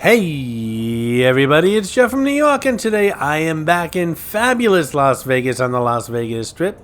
Hey everybody, it's Jeff from New York, and today I am back in fabulous Las Vegas on the Las Vegas Strip.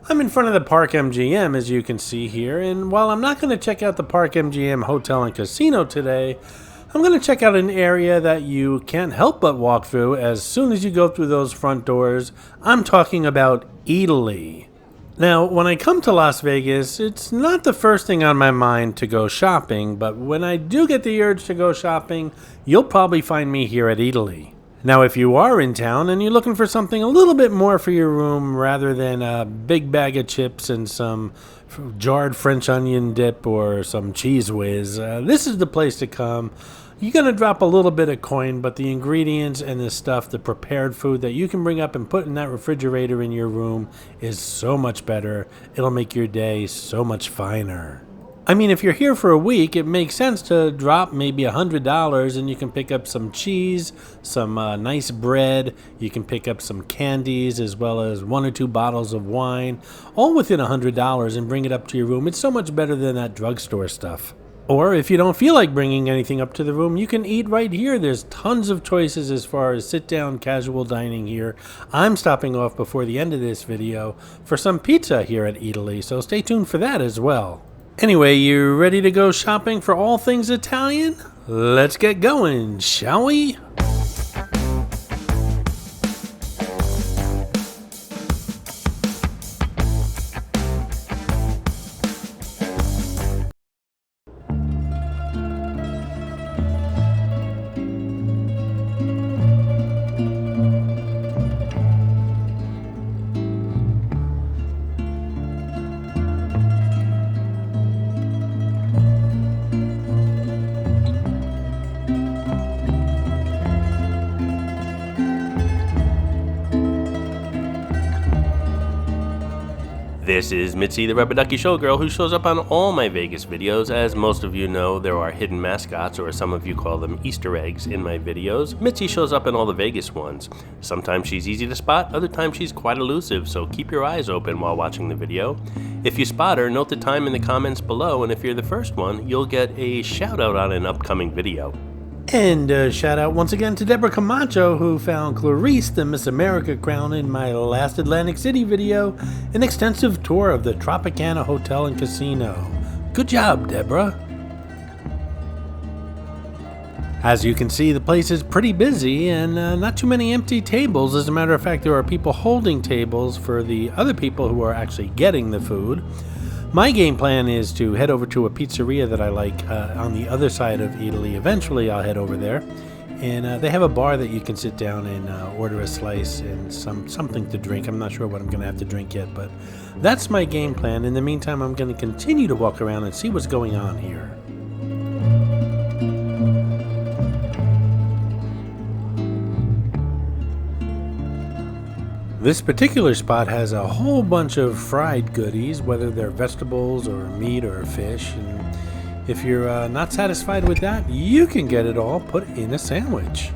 I'm in front of the Park MGM, as you can see here, and while I'm not going to check out the Park MGM Hotel and Casino today, I'm going to check out an area that you can't help but walk through as soon as you go through those front doors. I'm talking about Eataly. Now, when I come to Las Vegas, it's not the first thing on my mind to go shopping, but when I do get the urge to go shopping, you'll probably find me here at Eataly. Now, if you are in town and you're looking for something a little bit more for your room rather than a big bag of chips and some jarred French onion dip or some cheese whiz, this is the place to come. You're going to drop a little bit of coin, but the ingredients and the stuff, the prepared food that you can bring up and put in that refrigerator in your room is so much better. It'll make your day so much finer. I mean, if you're here for a week, it makes sense to drop maybe $100 and you can pick up some cheese, some nice bread. You can pick up some candies as well as 1 or 2 bottles of wine, all within $100, and bring it up to your room. It's so much better than that drugstore stuff. Or if you don't feel like bringing anything up to the room, you can eat right here. There's tons of choices as far as sit-down casual dining here. I'm stopping off before the end of this video for some pizza here at Eataly, so stay tuned for that as well. Anyway, you ready to go shopping for all things Italian? Let's get going, shall we? This is Mitzi, the Rubber Ducky Showgirl, who shows up on all my Vegas videos. As most of you know, there are hidden mascots, or some of you call them Easter eggs, in my videos. Mitzi shows up in all the Vegas ones. Sometimes she's easy to spot, other times she's quite elusive, so keep your eyes open while watching the video. If you spot her, note the time in the comments below, and if you're the first one, you'll get a shout out on an upcoming video. And a shout out once again to Deborah Camacho, who found Clarice the Miss America crown in my last Atlantic City video, an extensive tour of the Tropicana Hotel and Casino. Good job, Deborah. As you can see, the place is pretty busy and not too many empty tables. As a matter of fact, there are people holding tables for the other people who are actually getting the food. My game plan is to head over to a pizzeria that I like on the other side of Eataly. Eventually I'll head over there, and they have a bar that you can sit down and order a slice and something to drink. I'm not sure what I'm going to have to drink yet, but that's my game plan. In the meantime, I'm going to continue to walk around and see what's going on here. This particular spot has a whole bunch of fried goodies, whether they're vegetables or meat or fish. And if you're not satisfied with that, you can get it all put in a sandwich.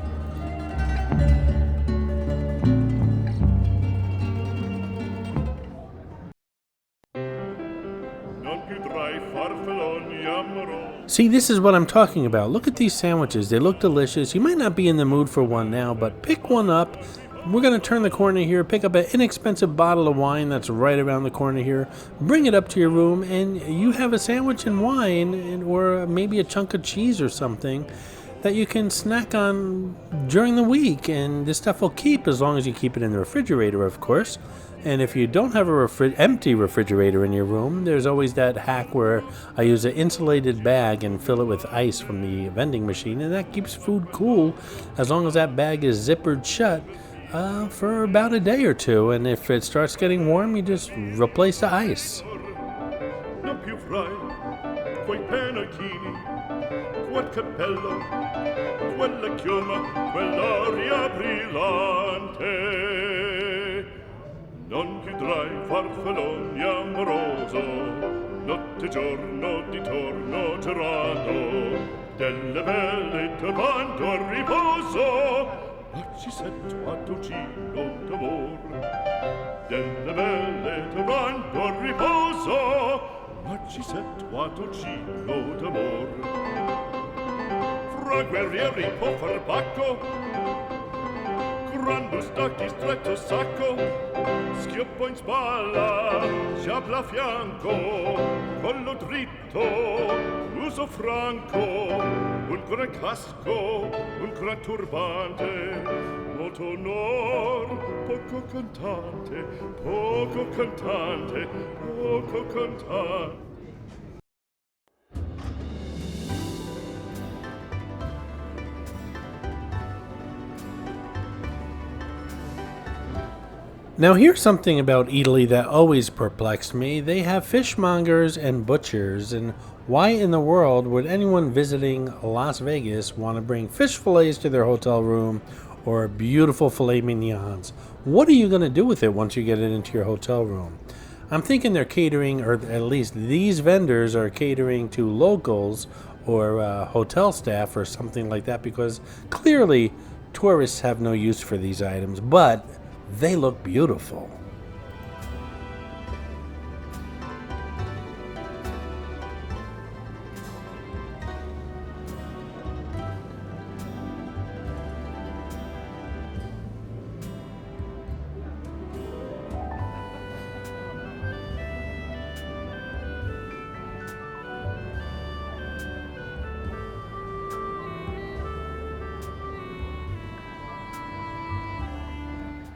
See, this is what I'm talking about. Look at these sandwiches. They look delicious. You might not be in the mood for one now, but pick one up. We're going to turn the corner here, pick up an inexpensive bottle of wine that's right around the corner here, bring it up to your room, and you have a sandwich and wine, or maybe a chunk of cheese or something that you can snack on during the week. And this stuff will keep as long as you keep it in the refrigerator, of course. And if you don't have a empty refrigerator in your room, there's always that hack where I use an insulated bag and fill it with ice from the vending machine, and that keeps food cool as long as that bag is zippered shut. For about a day or two, and if it starts getting warm, you just replace the ice. Non più tra i farfalloni amoroso, notte giorno di torno girato, delle belle turbando a riposo, ma ci sento a tucino d'amor. Delle belle turbando a riposo, ma ci sento a tucino d'amor. Fra guerrieri po' furbacco, gran bustacchi stretto sacco, schioppo in spalla, sciabla a fianco, collo dritto, uso franco, un gran casco, un gran turbante, molto onor, poco cantante, poco cantante, poco cantante. Now here's something about Eataly that always perplexed me. They have fishmongers and butchers, and why in the world would anyone visiting Las Vegas want to bring fish fillets to their hotel room or beautiful filet mignons? What are you going to do with it once you get it into your hotel room? I'm thinking they're catering, or at least these vendors are catering to locals or hotel staff or something like that, because clearly tourists have no use for these items, but they look beautiful.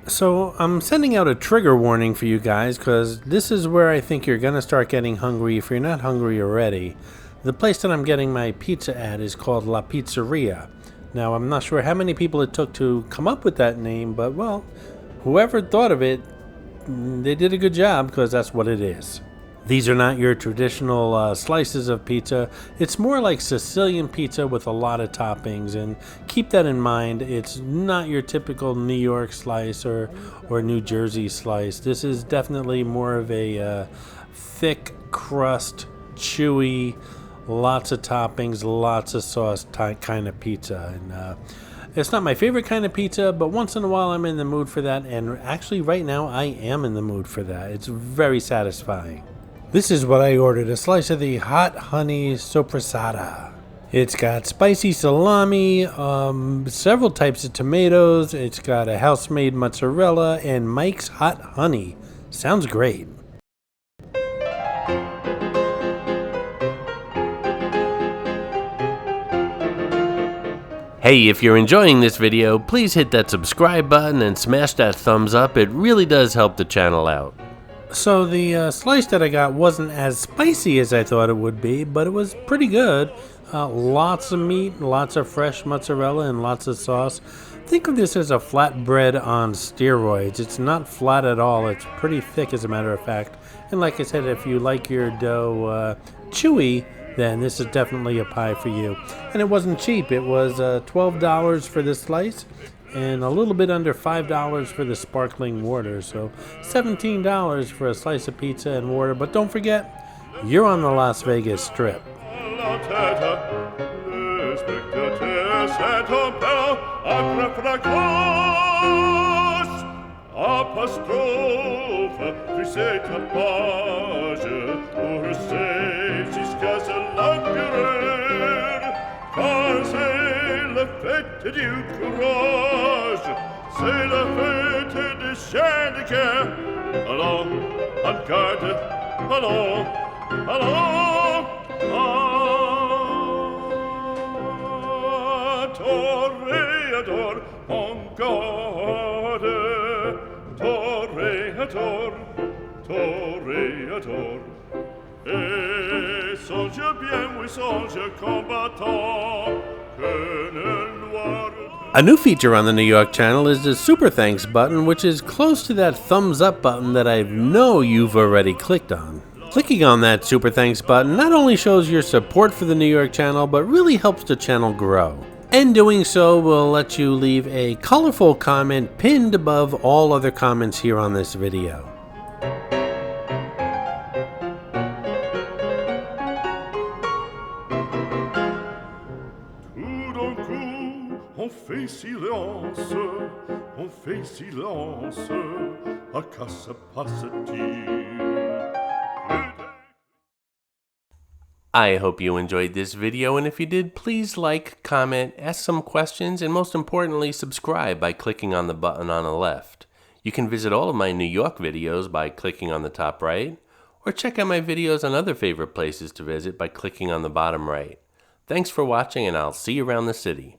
So I'm sending out a trigger warning for you guys, because this is where I think you're going to start getting hungry if you're not hungry already. The place that I'm getting my pizza at is called La Pizzeria. Now, I'm not sure how many people it took to come up with that name, but well, whoever thought of it, they did a good job, because that's what it is. These are not your traditional slices of pizza. It's more like Sicilian pizza with a lot of toppings, and keep that in mind. It's not your typical New York slice or New Jersey slice. This is definitely more of a thick crust, chewy, lots of toppings, lots of sauce kind of pizza. And it's not my favorite kind of pizza, but once in a while I'm in the mood for that, and actually right now I am in the mood for that. It's very satisfying. This is what I ordered, a slice of the hot honey sopressata. It's got spicy salami, several types of tomatoes, it's got a house-made mozzarella, and Mike's hot honey. Sounds great. Hey, if you're enjoying this video, please hit that subscribe button and smash that thumbs up. It really does help the channel out. So the slice that I got wasn't as spicy as I thought it would be, but it was pretty good. Lots of meat, lots of fresh mozzarella, and lots of sauce. Think of this as a flatbread on steroids. It's not flat at all. It's pretty thick, as a matter of fact. And like I said, if you like your dough chewy, then this is definitely a pie for you. And it wasn't cheap. It was $12 for this slice, and a little bit under $5 for the sparkling water. So $17 for a slice of pizza and water. But don't forget, you're on the Las Vegas Strip. Fête du courage, c'est la fête des chiens de guerre. Allons, en garde, allons, allons, à toréador, en garde, toréador, toréador. Et songe bien, oui, songe combattant. A new feature on the New York channel is the Super Thanks button, which is close to that thumbs up button that I know you've already clicked on. Clicking on that Super Thanks button not only shows your support for the New York channel, but really helps the channel grow. And doing so will let you leave a colorful comment pinned above all other comments here on this video. On fait silence, à quoi se passe-t-il? I hope you enjoyed this video, and if you did, please like, comment, ask some questions, and most importantly, subscribe by clicking on the button on the left. You can visit all of my New York videos by clicking on the top right, or check out my videos on other favorite places to visit by clicking on the bottom right. Thanks for watching, and I'll see you around the city.